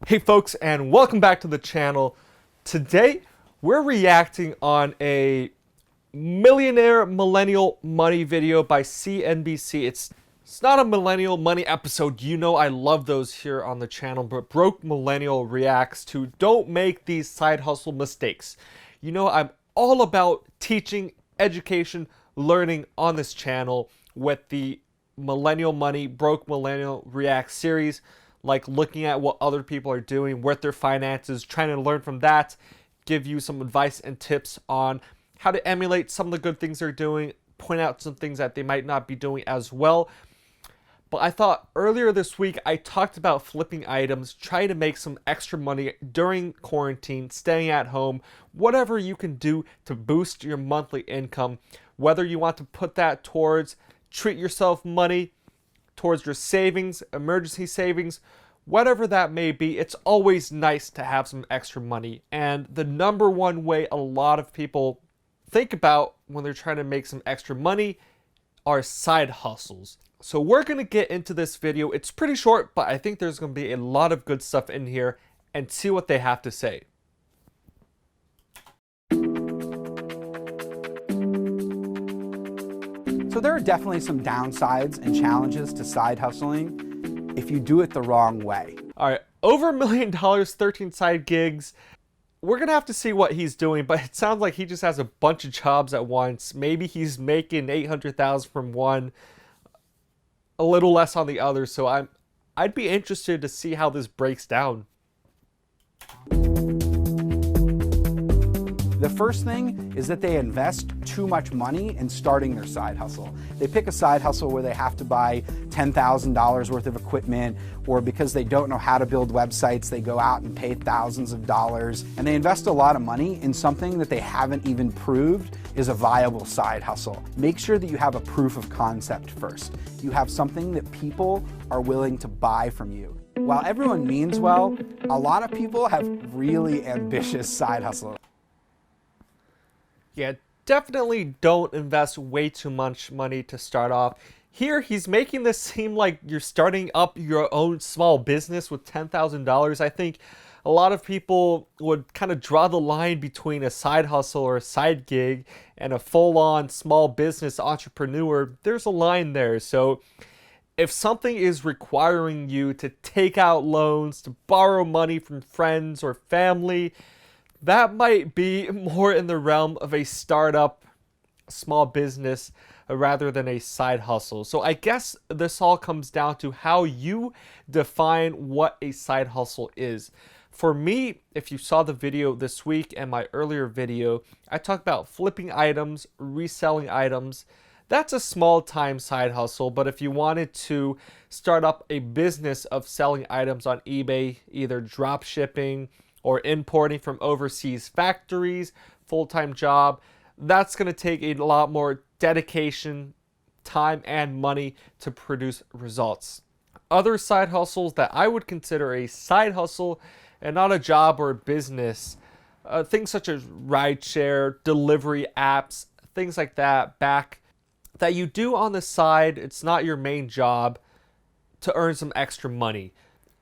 Hey folks, and welcome back to the channel. Today we're reacting on a millionaire millennial money video by CNBC. It's not a millennial money episode. You know I love those here on the channel, but Broke Millennial reacts to don't make these side hustle mistakes. You know I'm all about teaching, education, learning on this channel with the Millennial Money Broke Millennial React series, like looking at what other people are doing with their finances, trying to learn from that, give you some advice and tips on how to emulate some of the good things they're doing, point out some things that they might not be doing as well. But I thought earlier this week I talked about flipping items, trying to make some extra money during quarantine, staying at home, whatever you can do to boost your monthly income, whether you want to put that towards treat yourself money, towards your savings, emergency savings, whatever that may be. It's always nice to have some extra money. And the number one way a lot of people think about when they're trying to make some extra money are side hustles. So we're going to get into this video. It's pretty short, but I think there's going to be a lot of good stuff in here, and see what they have to say. So there are definitely some downsides and challenges to side hustling if you do it the wrong way. All right, over $1 million, 13 side gigs. We're going to have to see what he's doing, but it sounds like he just has a bunch of jobs at once. Maybe he's making $800,000 from one, a little less on the other. So I'd be interested to see how this breaks down. The first thing is that they invest too much money in starting their side hustle. They pick a side hustle where they have to buy $10,000 worth of equipment, or because they don't know how to build websites, they go out and pay thousands of dollars, and they invest a lot of money in something that they haven't even proved is a viable side hustle. Make sure that you have a proof of concept first. You have something that people are willing to buy from you. While everyone means well, a lot of people have really ambitious side hustles. Yeah, definitely don't invest way too much money to start off. Here, he's making this seem like you're starting up your own small business with $10,000. I think a lot of people would kind of draw the line between a side hustle or a side gig and a full-on small business entrepreneur. There's a line there. So if something is requiring you to take out loans, to borrow money from friends or family, that might be more in the realm of a startup small business rather than a side hustle. So I guess this all comes down to how you define what a side hustle is. For me, if you saw the video this week and my earlier video, I talked about flipping items, reselling items. That's a small time side hustle, but if you wanted to start up a business of selling items on eBay, either drop shipping or importing from overseas factories, full-time job, that's going to take a lot more dedication, time, and money to produce results. Other side hustles that I would consider a side hustle and not a job or a business, things such as rideshare, delivery apps, things like that, that you do on the side. It's not your main job, to earn some extra money.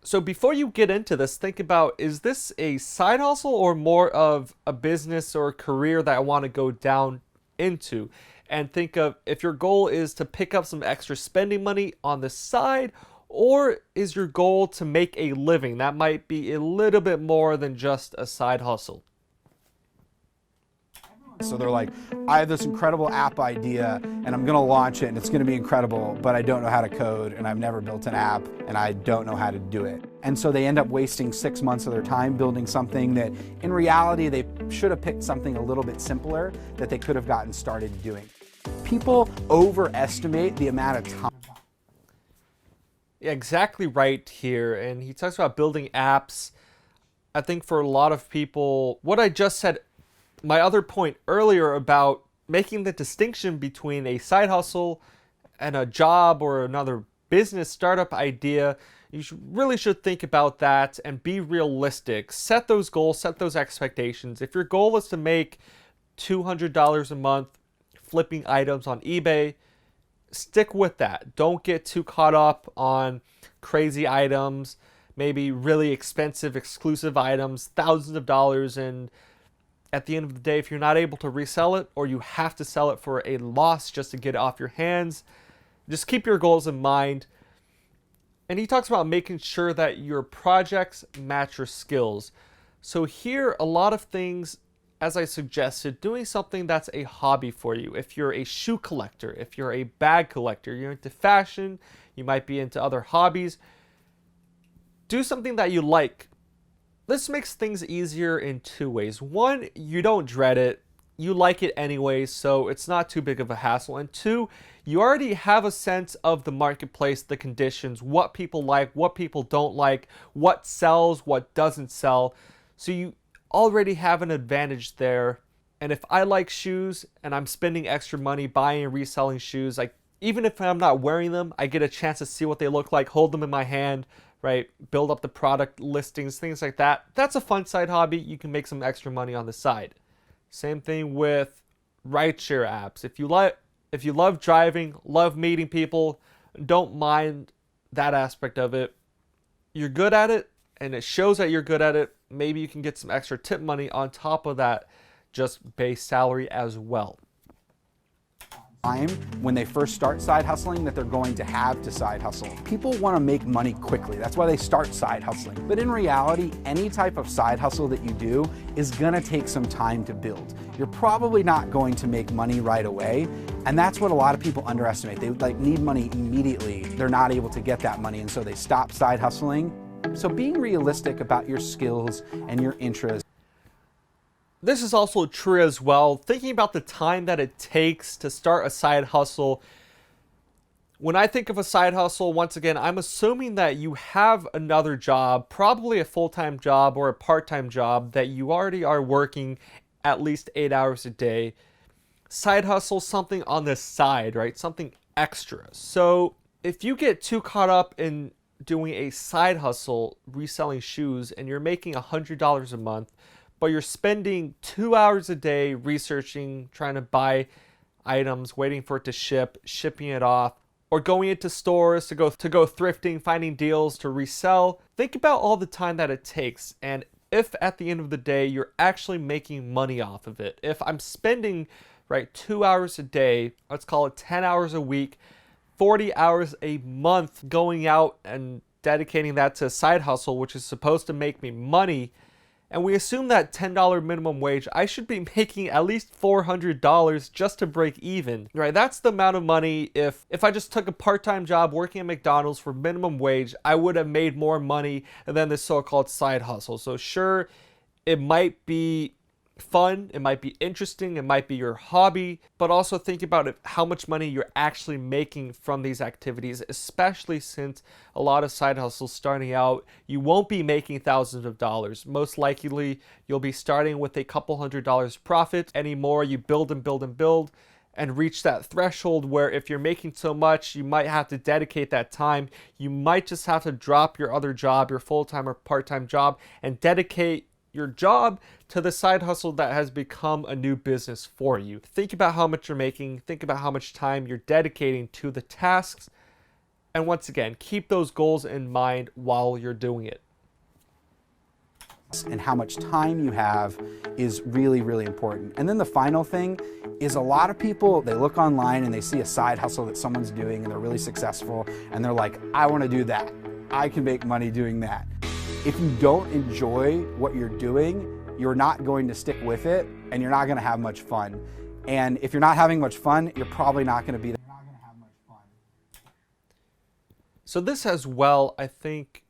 So before you get into this, think about, is this a side hustle or more of a business or a career that I want to go down into? And think of, if your goal is to pick up some extra spending money on the side, or is your goal to make a living? That might be a little bit more than just a side hustle. So they're like, I have this incredible app idea and I'm gonna launch it and it's gonna be incredible, but I don't know how to code and I've never built an app and I don't know how to do it. And so they end up wasting 6 months of their time building something that in reality they should have picked something a little bit simpler that they could have gotten started doing. People overestimate the amount of time. Yeah, exactly right here. And he talks about building apps. I think for a lot of people, what I just said, my other point earlier about making the distinction between a side hustle and a job or another business startup idea, you really should think about that and be realistic. Set those goals, set those expectations. If your goal is to make $200 a month flipping items on eBay, stick with that. Don't get too caught up on crazy items. maybe really expensive, exclusive items, thousands of dollars, and at the end of the day, if you're not able to resell it or you have to sell it for a loss just to get it off your hands, just keep your goals in mind. And he talks about making sure that your projects match your skills. So here, a lot of things, as I suggested, doing something that's a hobby for you. If you're a shoe collector, if you're a bag collector, you're into fashion, you might be into other hobbies, do something that you like. This makes things easier in two ways. One, you don't dread it. You like it anyway, so it's not too big of a hassle. And two, you already have a sense of the marketplace, the conditions, what people like, what people don't like, what sells, what doesn't sell. So you already have an advantage there. And if I like shoes and I'm spending extra money buying and reselling shoes, like even if I'm not wearing them, I get a chance to see what they look like, hold them in my hand, right? Build up the product listings, things like that. That's a fun side hobby. You can make some extra money on the side. Same thing with rideshare apps. If you love driving, love meeting people, don't mind that aspect of it. You're good at it, and it shows that you're good at it. Maybe you can get some extra tip money on top of that just base salary as well. Time when they first start side hustling that they're going to have to side hustle. People want to make money quickly. That's why they start side hustling. But in reality, any type of side hustle that you do is going to take some time to build. You're probably not going to make money right away, and that's what a lot of people underestimate. They need money immediately. They're not able to get that money, and so they stop side hustling. So being realistic about your skills and your interests. This is also true as well. Thinking about the time that it takes to start a side hustle. When I think of a side hustle, once again, I'm assuming that you have another job, probably a full-time job or a part-time job that you already are working at least 8 hours a day. Side hustle, something on the side, right? Something extra. So if you get too caught up in doing a side hustle, reselling shoes, and you're making $100 a month, but you're spending 2 hours a day researching, trying to buy items, waiting for it to ship, shipping it off, or going into stores to go thrifting, finding deals to resell. Think about all the time that it takes, and if at the end of the day you're actually making money off of it. If I'm spending 2 hours a day, let's call it 10 hours a week, 40 hours a month going out and dedicating that to a side hustle, which is supposed to make me money, and we assume that $10 minimum wage, I should be making at least $400 just to break even, right? That's the amount of money. If I just took a part-time job working at McDonald's for minimum wage, I would have made more money than this so-called side hustle. So sure, it might be fun, it might be interesting, it might be your hobby, but also think about how much money you're actually making from these activities, especially since a lot of side hustles starting out, you won't be making thousands of dollars. Most likely, you'll be starting with a couple $100 profit. Any more, you build and build and build and reach that threshold where if you're making so much, you might have to dedicate that time. You might just have to drop your other job, your full-time or part-time job, and dedicate your job to the side hustle that has become a new business for you. Think about how much you're making, think about how much time you're dedicating to the tasks, and once again, keep those goals in mind while you're doing it. And how much time you have is really, really important. And then the final thing is a lot of people, they look online and they see a side hustle that someone's doing and they're really successful and they're like, I want to do that. I can make money doing that. If you don't enjoy what you're doing, you're not going to stick with it and you're not going to have much fun. And if you're not having much fun, you're probably not going to be there. So this as well, I think,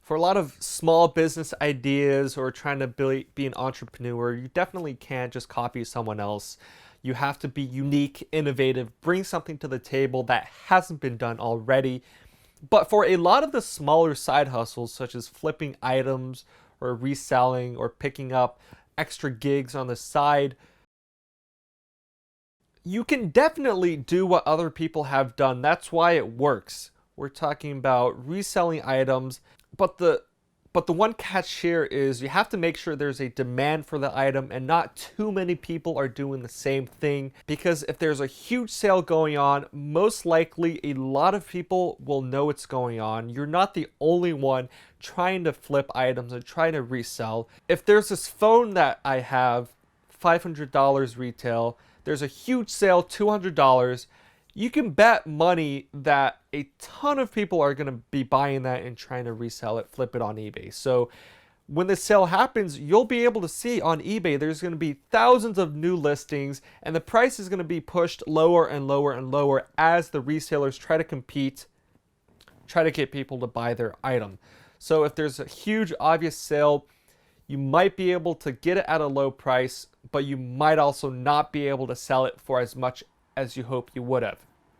for a lot of small business ideas or trying to be an entrepreneur, you definitely can't just copy someone else. You have to be unique, innovative, bring something to the table that hasn't been done already. But for a lot of the smaller side hustles, such as flipping items or reselling or picking up extra gigs on the side, you can definitely do what other people have done. That's why it works. We're talking about reselling items, but the But the one catch here is you have to make sure there's a demand for the item and not too many people are doing the same thing. Because if there's a huge sale going on, most likely a lot of people will know it's going on. You're not the only one trying to flip items and trying to resell. If there's this phone that I have, $500 retail, there's a huge sale, $200, you can bet money that a ton of people are going to be buying that and trying to resell it, flip it on eBay. So when the sale happens, you'll be able to see on eBay there's going to be thousands of new listings, and the price is going to be pushed lower and lower and lower as the resellers try to compete, try to get people to buy their item. So if there's a huge obvious sale, you might be able to get it at a low price, but you might also not be able to sell it for as much as you hope you would have.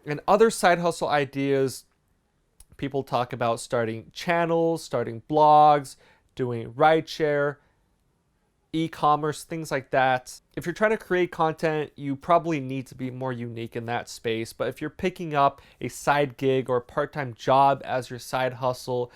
And other side hustle ideas, people talk about starting channels, starting blogs, doing rideshare, e-commerce, things like that. If you're trying to create content, you probably need to be more unique in that space. But if you're picking up a side gig or a part-time job as your side hustle,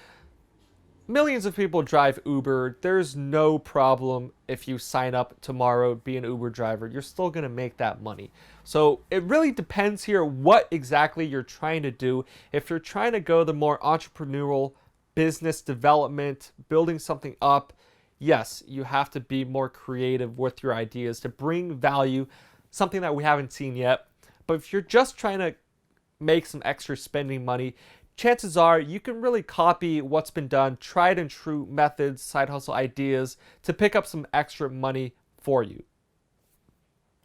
millions of people drive Uber. There's no problem if you sign up tomorrow, be an Uber driver. You're still going to make that money. So it really depends here what exactly you're trying to do. If you're trying to go the more entrepreneurial business development, building something up, yes, you have to be more creative with your ideas to bring value, something that we haven't seen yet. But if you're just trying to make some extra spending money, chances are you can really copy what's been done, tried and true methods, side hustle ideas to pick up some extra money for you.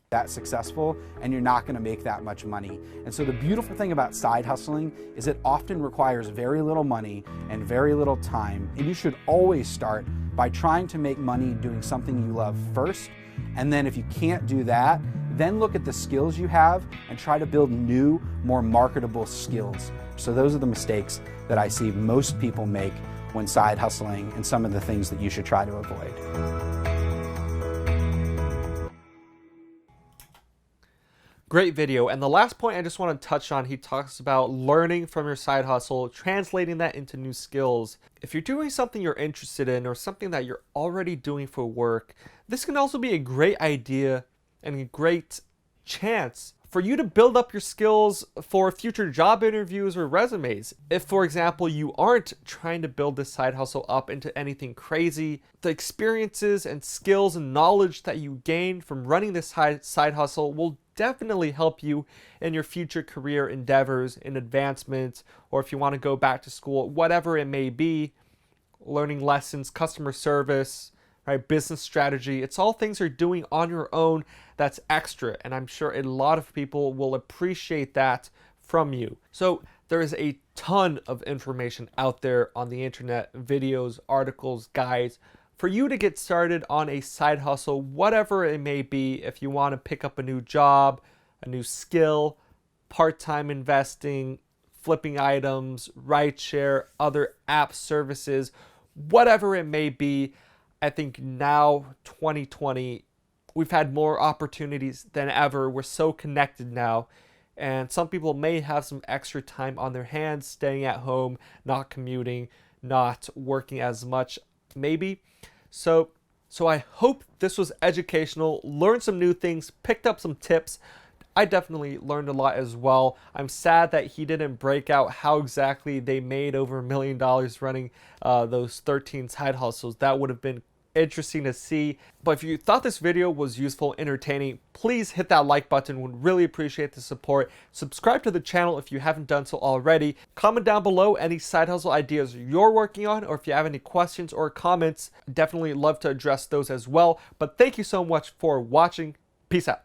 That successful, and you're not going to make that much money. And so the beautiful thing about side hustling is it often requires very little money and very little time, and you should always start by trying to make money doing something you love first, and then if you can't do that, then look at the skills you have and try to build new, more marketable skills. So those are the mistakes that I see most people make when side hustling, and some of the things that you should try to avoid. Great video. And the last point I just want to touch on, he talks about learning from your side hustle, translating that into new skills. If you're doing something you're interested in or something that you're already doing for work, this can also be a great idea and a great chance for you to build up your skills for future job interviews or resumes. If, for example, you aren't trying to build this side hustle up into anything crazy, the experiences and skills and knowledge that you gain from running this side hustle will definitely help you in your future career endeavors, in advancement, or if you want to go back to school, whatever it may be, learning lessons, customer service, right, business strategy. It's all things you're doing on your own that's extra, and I'm sure a lot of people will appreciate that from you. So there is a ton of information out there on the internet, videos, articles, guides, for you to get started on a side hustle, whatever it may be. If you want to pick up a new job, a new skill, part-time investing, flipping items, rideshare, other app services, whatever it may be, I think now, 2020, we've had more opportunities than ever. We're so connected now. And some people may have some extra time on their hands, staying at home, not commuting, not working as much, maybe. So I hope this was educational, learned some new things, picked up some tips. I definitely learned a lot as well. I'm sad that he didn't break out how exactly they made over $1 million running those 13 side hustles. That would have been interesting to see. But if you thought this video was useful, entertaining, please hit that like button. Would really appreciate the support. Subscribe to the channel if you haven't done so already. Comment down below any side hustle ideas you're working on, or if you have any questions or comments, definitely love to address those as well. But thank you so much for watching. Peace out.